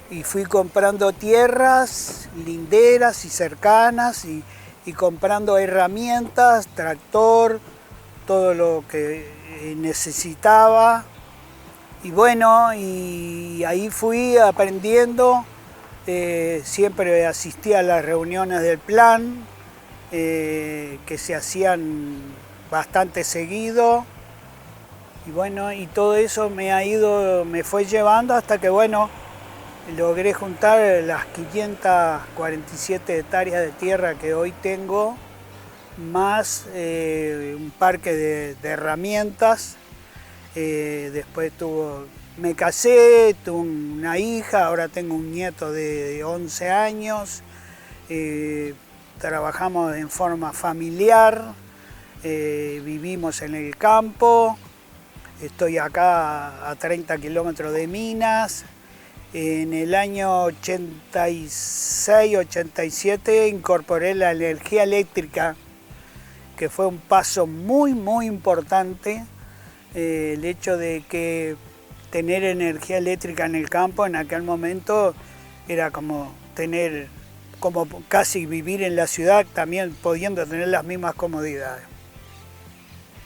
y fui comprando tierras linderas y cercanas y comprando herramientas, tractor, todo lo que necesitaba. Y bueno, y ahí fui aprendiendo, siempre asistí a las reuniones del plan, que se hacían bastante seguido. Y bueno, y todo eso me fue llevando hasta que, bueno, logré juntar las 547 hectáreas de tierra que hoy tengo, más un parque de herramientas. Después me casé, tuve una hija, ahora tengo un nieto de 11 años. Trabajamos en forma familiar, vivimos en el campo. Estoy acá a 30 kilómetros de Minas. En el año 86-87 incorporé la energía eléctrica, que fue un paso muy importante. El hecho de que tener energía eléctrica en el campo en aquel momento era como casi vivir en la ciudad, también pudiendo tener las mismas comodidades.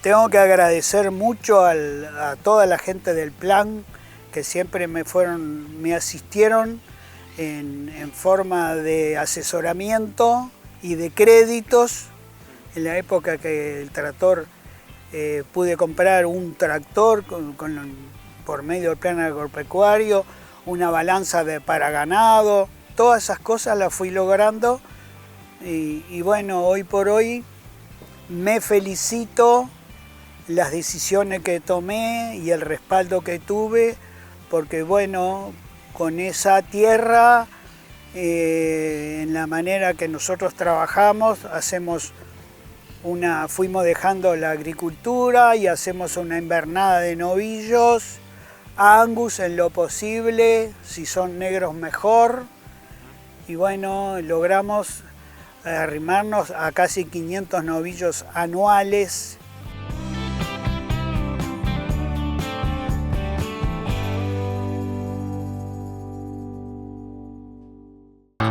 Tengo que agradecer mucho a toda la gente del plan, que siempre me asistieron en forma de asesoramiento y de créditos. En la época que el tractor, pude comprar un tractor por medio del plan agropecuario, una balanza para ganado, todas esas cosas las fui logrando. Y bueno, hoy por hoy me felicito las decisiones que tomé y el respaldo que tuve, porque bueno, con esa tierra, en la manera que nosotros trabajamos, fuimos dejando la agricultura y hacemos una invernada de novillos, Angus en lo posible, si son negros mejor, y bueno, logramos arrimarnos a casi 500 novillos anuales.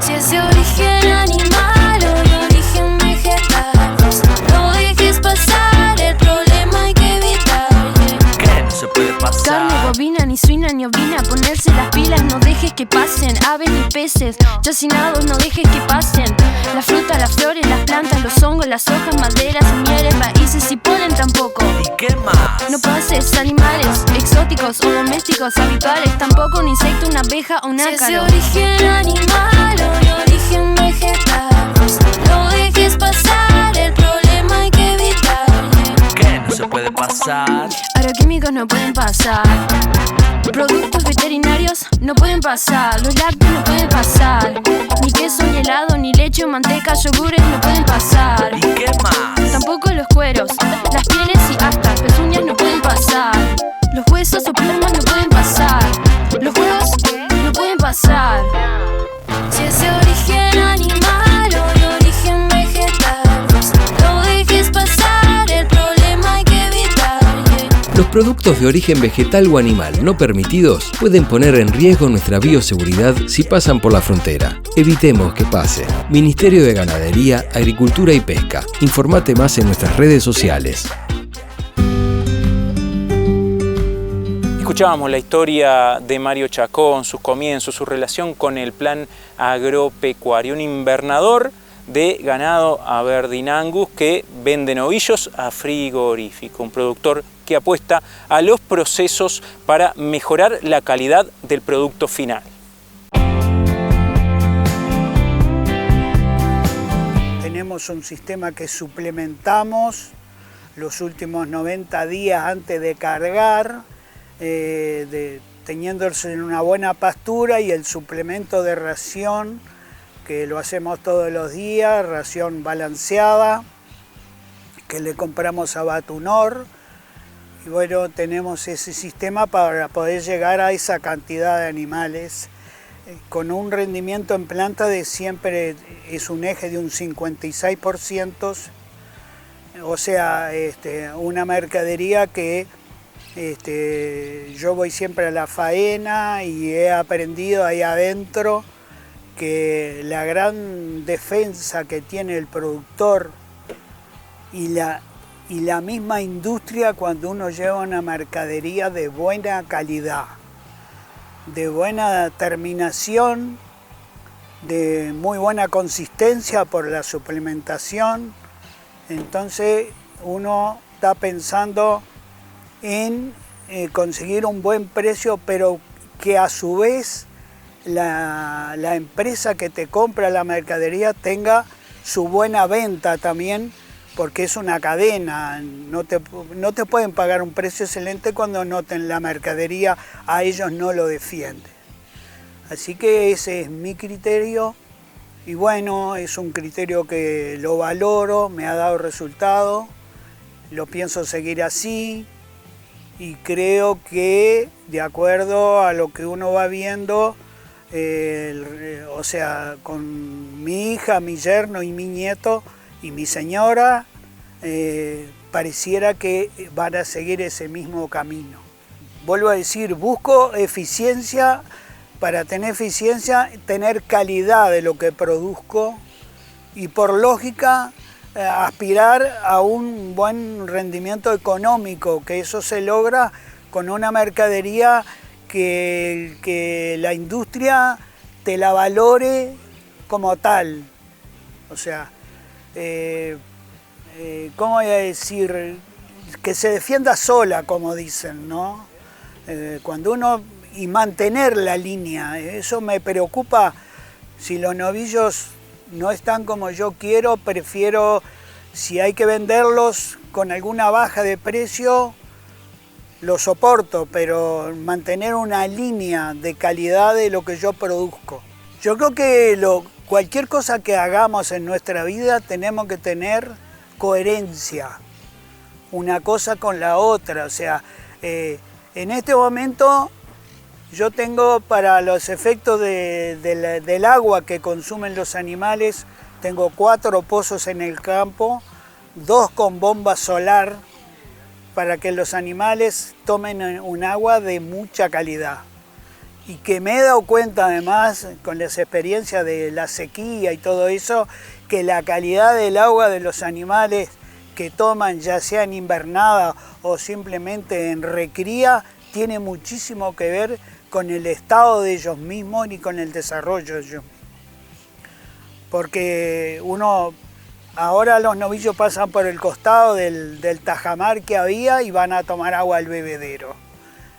Si es de origen animal o de origen vegetal, no dejes pasar, el problema hay que evitar. ¿Qué no se puede pasar? Carne, bovina, ni suina ni ovina, ponerse las pilas, no dejes que pasen. Aves ni peces, chacinados, no dejes que pasen. La fruta, las flores, las plantas, los hongos, las hojas, maderas, semilleres, raíces y polen tampoco. ¿Y qué más? No pases animales exóticos o domésticos habituales, tampoco un insecto, una abeja o un ácaro. Si es de origen animal o de origen vegetal, no dejes pasar, el problema hay que evitar. ¿Qué no se puede pasar? Agroquímicos no pueden pasar, productos veterinarios no pueden pasar, los lácteos no pueden pasar, ni queso, ni helado, ni leche o manteca, yogures no pueden pasar. ¿Y qué más? Tampoco los cueros, las pieles y hasta pezuñas no pueden pasar, los huesos o plumas no pueden pasar, los huevos no pueden pasar. Si es de origen animal o de origen vegetal, no dejes pasar, el problema hay que evitar. Los productos de origen vegetal o animal no permitidos pueden poner en riesgo nuestra bioseguridad si pasan por la frontera. Evitemos que pase. Ministerio de Ganadería, Agricultura y Pesca. Informate más en nuestras redes sociales. Escuchábamos la historia de Mario Chacón, sus comienzos, su relación con el plan agropecuario, un invernador de ganado Aberdeen Angus que vende novillos a frigorífico, un productor que apuesta a los procesos para mejorar la calidad del producto final. Tenemos un sistema que suplementamos los últimos 90 días antes de cargar, teniéndose en una buena pastura, y el suplemento de ración, que lo hacemos todos los días, ración balanceada, que le compramos a Batunor. Y bueno, tenemos ese sistema para poder llegar a esa cantidad de animales con un rendimiento en planta de siempre es un eje de un 56%, o sea, una mercadería que yo voy siempre a la faena y he aprendido ahí adentro que la gran defensa que tiene el productor y la misma industria cuando uno lleva una mercadería de buena calidad, de buena terminación, de muy buena consistencia por la suplementación, entonces uno está pensando en conseguir un buen precio, pero que a su vez la empresa que te compra la mercadería tenga su buena venta también, porque es una cadena, no te pueden pagar un precio excelente cuando la mercadería a ellos no lo defiende. Así que ese es mi criterio y bueno, es un criterio que lo valoro, me ha dado resultado, lo pienso seguir así y creo que de acuerdo a lo que uno va viendo, o sea, con mi hija, mi yerno y mi nieto, y mi señora, pareciera que van a seguir ese mismo camino. Vuelvo a decir, busco eficiencia, para tener eficiencia, tener calidad de lo que produzco y por lógica aspirar a un buen rendimiento económico, que eso se logra con una mercadería que la industria te la valore como tal. O sea, ¿cómo voy a decir? Que se defienda sola, como dicen, ¿no? Cuando uno... y mantener la línea, eso me preocupa. Si los novillos no están como yo quiero, prefiero, si hay que venderlos con alguna baja de precio, lo soporto, pero mantener una línea de calidad de lo que yo produzco. Yo creo que cualquier cosa que hagamos en nuestra vida tenemos que tener coherencia, una cosa con la otra. O sea, en este momento yo tengo para los efectos del agua que consumen los animales, tengo 4 pozos en el campo, 2 con bomba solar, para que los animales tomen un agua de mucha calidad. Y que me he dado cuenta además, con las experiencias de la sequía y todo eso, que la calidad del agua de los animales que toman, ya sea en invernada o simplemente en recría, tiene muchísimo que ver con el estado de ellos mismos y con el desarrollo de ellos mismos. Porque ahora los novillos pasan por el costado del tajamar que había y van a tomar agua al bebedero.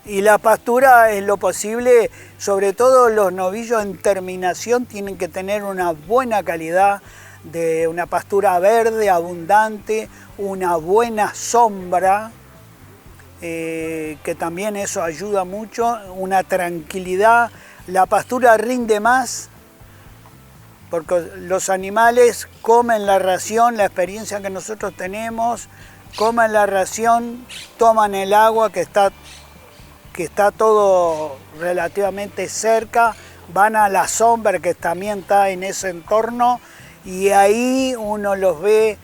Y la pastura es lo posible, sobre todo los novillos en terminación tienen que tener una buena calidad de una pastura verde, abundante, una buena sombra, que también eso ayuda mucho, una tranquilidad. La pastura rinde más porque los animales comen la ración, la experiencia que nosotros tenemos, comen la ración, toman el agua que está todo relativamente cerca, van a la sombra que también está en ese entorno y ahí uno los ve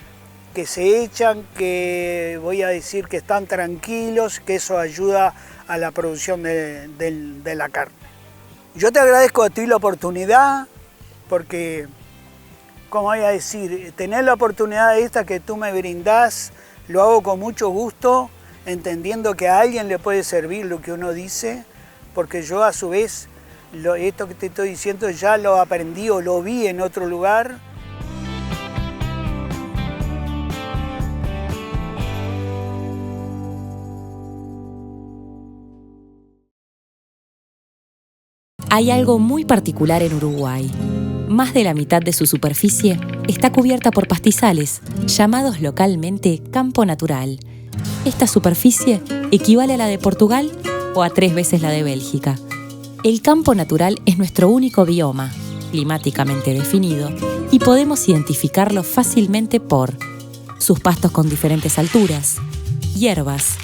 que se echan, que voy a decir que están tranquilos, que eso ayuda a la producción de la carne. Yo te agradezco a ti la oportunidad, porque, como voy a decir, tener la oportunidad esta que tú me brindás, lo hago con mucho gusto, entendiendo que a alguien le puede servir lo que uno dice, porque yo a su vez, esto que te estoy diciendo ya lo aprendí o lo vi en otro lugar. Hay algo muy particular en Uruguay. Más de la mitad de su superficie está cubierta por pastizales, llamados localmente campo natural. Esta superficie equivale a la de Portugal o a 3 veces la de Bélgica. El campo natural es nuestro único bioma, climáticamente definido, y podemos identificarlo fácilmente por sus pastos con diferentes alturas, hierbas,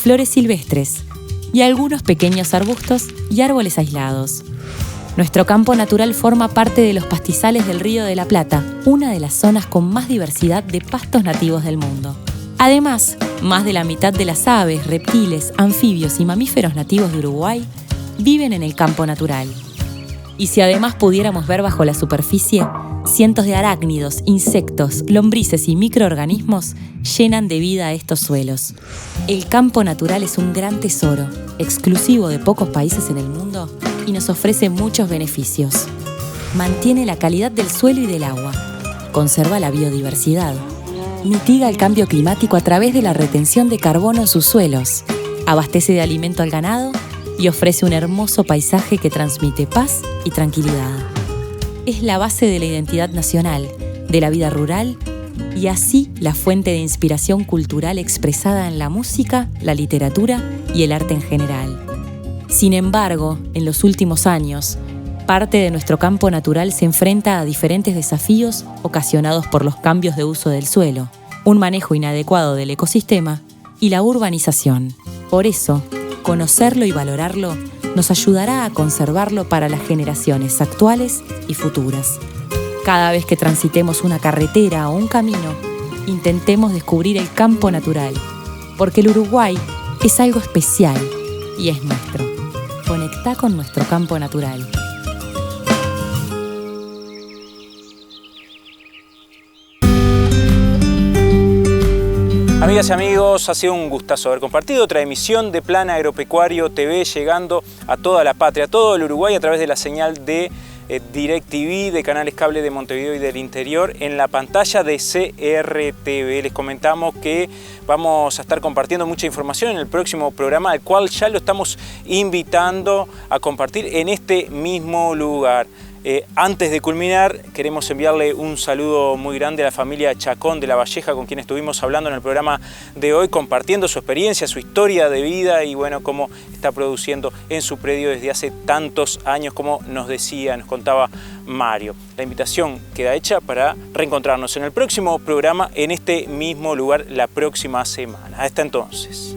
flores silvestres y algunos pequeños arbustos y árboles aislados. Nuestro campo natural forma parte de los pastizales del Río de la Plata, una de las zonas con más diversidad de pastos nativos del mundo. Además, más de la mitad de las aves, reptiles, anfibios y mamíferos nativos de Uruguay viven en el campo natural. Y si además pudiéramos ver bajo la superficie, cientos de arácnidos, insectos, lombrices y microorganismos llenan de vida a estos suelos. El campo natural es un gran tesoro, exclusivo de pocos países en el mundo y nos ofrece muchos beneficios. Mantiene la calidad del suelo y del agua, conserva la biodiversidad, mitiga el cambio climático a través de la retención de carbono en sus suelos, abastece de alimento al ganado y ofrece un hermoso paisaje que transmite paz y tranquilidad. Es la base de la identidad nacional, de la vida rural y así la fuente de inspiración cultural expresada en la música, la literatura y el arte en general. Sin embargo, en los últimos años, parte de nuestro campo natural se enfrenta a diferentes desafíos ocasionados por los cambios de uso del suelo, un manejo inadecuado del ecosistema y la urbanización. Por eso, conocerlo y valorarlo nos ayudará a conservarlo para las generaciones actuales y futuras. Cada vez que transitemos una carretera o un camino, intentemos descubrir el campo natural, porque el Uruguay es algo especial y es nuestro. Conectá con nuestro campo natural. Amigas y amigos, ha sido un gustazo haber compartido otra emisión de Plan Agropecuario TV, llegando a toda la patria, a todo el Uruguay a través de la señal de DirecTV, de canales cable de Montevideo y del interior, en la pantalla de CRTV. Les comentamos que vamos a estar compartiendo mucha información en el próximo programa, al cual ya lo estamos invitando a compartir en este mismo lugar. Antes de culminar, queremos enviarle un saludo muy grande a la familia Chacón de La Valleja, con quien estuvimos hablando en el programa de hoy, compartiendo su experiencia, su historia de vida y bueno, cómo está produciendo en su predio desde hace tantos años, como nos decía, nos contaba Mario. La invitación queda hecha para reencontrarnos en el próximo programa, en este mismo lugar, la próxima semana. Hasta entonces.